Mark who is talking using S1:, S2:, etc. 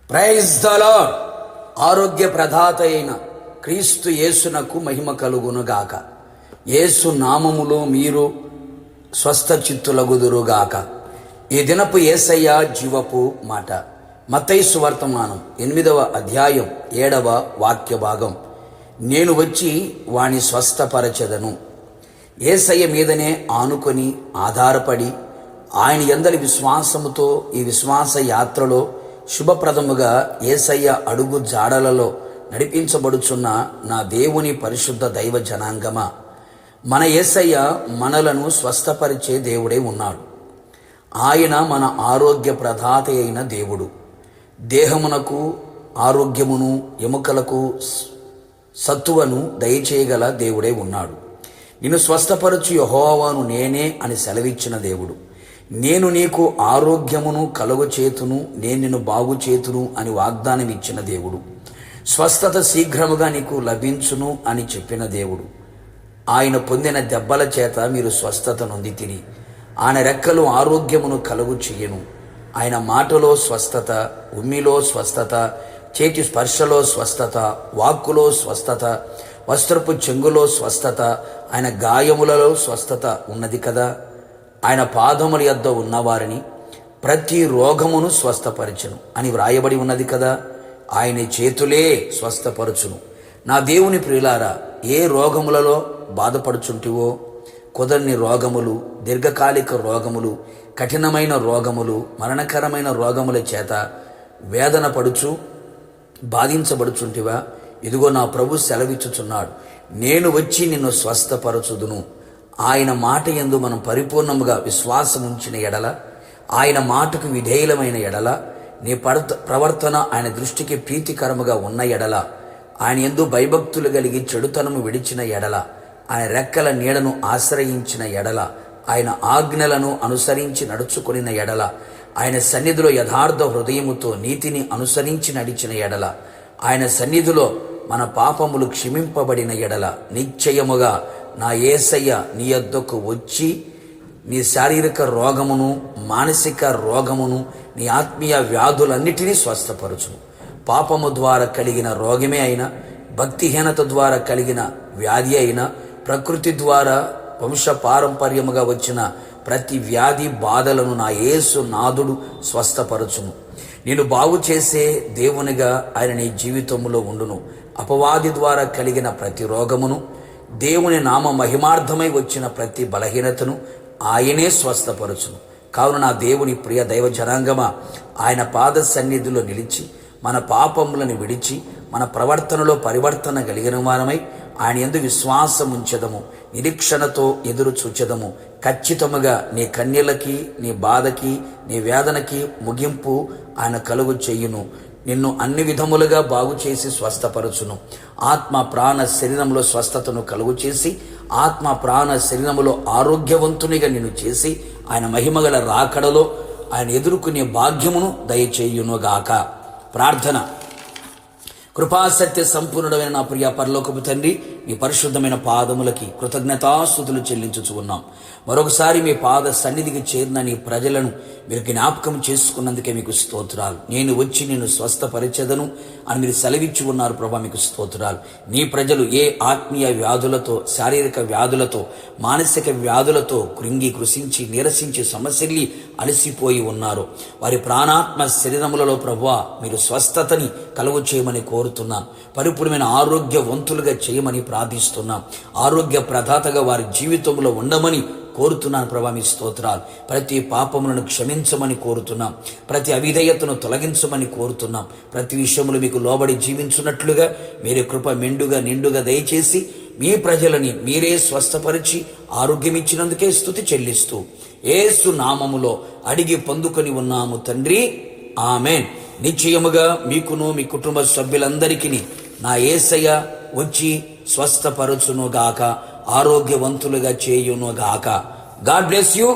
S1: Praise the lord. ఆరోగ్య ప్రదాత అయిన క్రీస్తు యేసునకు మహిమ కలుగునుగాక. యేసు నామములో మీరు స్వస్థ చిత్తులగుదురుగాక. ఈ దినపు యేసయ్య జీవపు మాట. మత్తయి సువార్తమానం 8వ అధ్యాయం 7వ వాక్య భాగం. నేను వచ్చి వాని స్వస్థపరచెదను. యేసయ్య మీదనే ఆనుకొని ఆధారపడి ఆయన యందలి విశ్వాసముతో ఈ విశ్వాస యాత్రలో శుభప్రదముగా యేసయ్య అడుగు జాడలలో నడిపించబడుచున్న నా దేవుని పరిశుద్ధ దైవ జనాంగమా, మన యేసయ్య మనలను స్వస్థపరిచే దేవుడే ఉన్నాడు. ఆయన మన ఆరోగ్య ప్రదాత అయిన దేవుడు. దేహమునకు ఆరోగ్యమును, ఎముకలకు సత్తువను దయచేయగల దేవుడే ఉన్నాడు. నిన్ను స్వస్థపరచు యెహోవాను నేనే అని సెలవిచ్చిన దేవుడు. నేను నీకు ఆరోగ్యమును కలుగచేతును, నేను నిన్ను బాగు చేతును అని వాగ్దానం ఇచ్చిన దేవుడు. స్వస్థత శీఘ్రముగా నీకు లభించును అని చెప్పిన దేవుడు. ఆయన పొందిన దెబ్బల చేత మీరు స్వస్థత నొందితిరి. ఆయన రెక్కలు ఆరోగ్యమును కలుగు చెయ్యను. ఆయన మాటలో స్వస్థత, ఉమ్మిలో స్వస్థత, చేతి స్పర్శలో స్వస్థత, వాక్కులో స్వస్థత, వస్త్రపు చెంగులో స్వస్థత, ఆయన గాయములలో స్వస్థత ఉన్నది కదా. ఆయన పాదముల యొద్ద ఉన్నవారిని ప్రతి రోగమును స్వస్థపరచును అని వ్రాయబడి ఉన్నది కదా. ఆయన చేతులే స్వస్థపరచును. నా దేవుని ప్రియులారా, ఏ రోగములలో బాధపడుచుంటివో, కుదరని రోగములు, దీర్ఘకాలిక రోగములు, కఠినమైన రోగములు, మరణకరమైన రోగముల చేత వేదన పడుచు బాధించబడుచుంటివా, ఇదిగో నా ప్రభు సెలవిచ్చుచున్నాడు, నేను వచ్చి నిన్ను స్వస్థపరచుదును. ఆయన మాట యందు మనం పరిపూర్ణముగా విశ్వాసం ఉంచిన ఎడల, ఆయన మాటకు విధేయులమైన ఎడల, నీ ప్రవర్తన ఆయన దృష్టికి ప్రీతికరముగా ఉన్న ఎడల, ఆయన యందు భయభక్తులు కలిగి చెడుతనము విడిచిన ఎడల, ఆయన రెక్కల నీడను ఆశ్రయించిన ఎడల, ఆయన ఆజ్ఞలను అనుసరించి నడుచుకొనిన ఎడల, ఆయన సన్నిధిలో యథార్థ హృదయముతో నీతిని అనుసరించి నడిచిన ఎడల, ఆయన సన్నిధిలో మన పాపములు క్షమింపబడిన ఎడల, నిశ్చయముగా నా యేసయ్య నీ యొద్దకు వచ్చి నీ శారీరక రోగమును, మానసిక రోగమును, నీ ఆత్మీయ వ్యాధులన్నిటినీ స్వస్థపరచును. పాపము ద్వారా కలిగిన రోగమే అయినా, భక్తిహీనత ద్వారా కలిగిన వ్యాధి అయినా, ప్రకృతి ద్వారా వంశ పారంపర్యముగా వచ్చిన ప్రతి వ్యాధి బాధలను నా యేసు నాథుడు స్వస్థపరచును. నేను బాగు చేసే దేవునిగా ఆయన నీ జీవితంలో ఉండును. అపవాది ద్వారా కలిగిన ప్రతి రోగమును, దేవుని నామ మహిమార్థమై వచ్చిన ప్రతి బలహీనతను ఆయనే స్వస్థపరచును. కావున నా దేవుని ప్రియ దైవ జనాంగమా, ఆయన పాద సన్నిధిలో నిలిచి మన పాపములను విడిచి మన ప్రవర్తనలో పరివర్తన కలిగిన వారమై ఆయన యందు విశ్వాసం ఉంచెదము, నిరీక్షణతో ఎదురు చూచెదము. ఖచ్చితముగా నీ కన్యలకి, నీ బాధకి, నీ వేదనకి ముగింపు ఆయన కలుగు చెయ్యును. నిన్ను అన్ని విధములుగా బాగు చేసి స్వస్థపరచును. ఆత్మ ప్రాణ శరీరంలో స్వస్థతను కలుగు చేసి, ఆత్మ ప్రాణ శరీరములో ఆరోగ్యవంతునిగా నిన్ను చేసి, ఆయన మహిమగల రాకడలో ఆయన ఎదుర్కొనే భాగ్యమును దయచేయునుగాక. ప్రార్థన. కృపాసత్య సంపూర్ణుడమైన నా ప్రియ పరలోకపు తండ్రి, మీ పరిశుద్ధమైన పాదములకి కృతజ్ఞతాస్తుతులు చెల్లించుచు ఉన్నాం. మరొకసారి మీ పాద సన్నిధికి చేరిన నీ ప్రజలను మీరు జ్ఞాపకం చేసుకున్నందుకే మీకు స్తోత్రాలు. నేను వచ్చి నిన్ను స్వస్థపరిచెదను అని మీరు సెలవిచ్చి ఉన్నారు ప్రభా, మీకు స్తోత్రాలు. నీ ప్రజలు ఏ ఆత్మీయ వ్యాధులతో, శారీరక వ్యాధులతో, మానసిక వ్యాధులతో కృంగి కృషించి నీరసించి సమస్యల్ని అలసిపోయి ఉన్నారు, వారి ప్రాణాత్మ శరీరములలో ప్రభువా మీరు స్వస్థతని కలుగు చేయమని కోరుతున్నాం. పరిపూర్ణమైన ఆరోగ్యవంతులుగా చేయమని ప్రార్థిస్తున్నాం. ఆరోగ్య ప్రదాతగా వారి జీవితంలో ఉండమని కోరుతున్నాను ప్రభా, మీ స్తోత్రాలు. ప్రతి పాపములను క్షమించమని కోరుతున్నాం. ప్రతి అవిధేయతను తొలగించమని కోరుతున్నాం. ప్రతి విషయములు మీకు లోబడి జీవించున్నట్లుగా మీరే కృప మెండుగా నిండుగా దయచేసి మీ ప్రజలని మీరే స్వస్థపరిచి ఆరోగ్యమిచ్చినందుకే స్తుతి చెల్లిస్తూ యేసు నామములో అడిగి పొందుకొని ఉన్నాము తండ్రి, ఆమేన్. నిశ్చయముగా మీకును మీ కుటుంబ సభ్యులందరికీ నా యేసయ్య వచ్చి స్వస్థపరచునుగాక, ఆరోగ్యవంతులుగా చేయునుగాక. God bless you.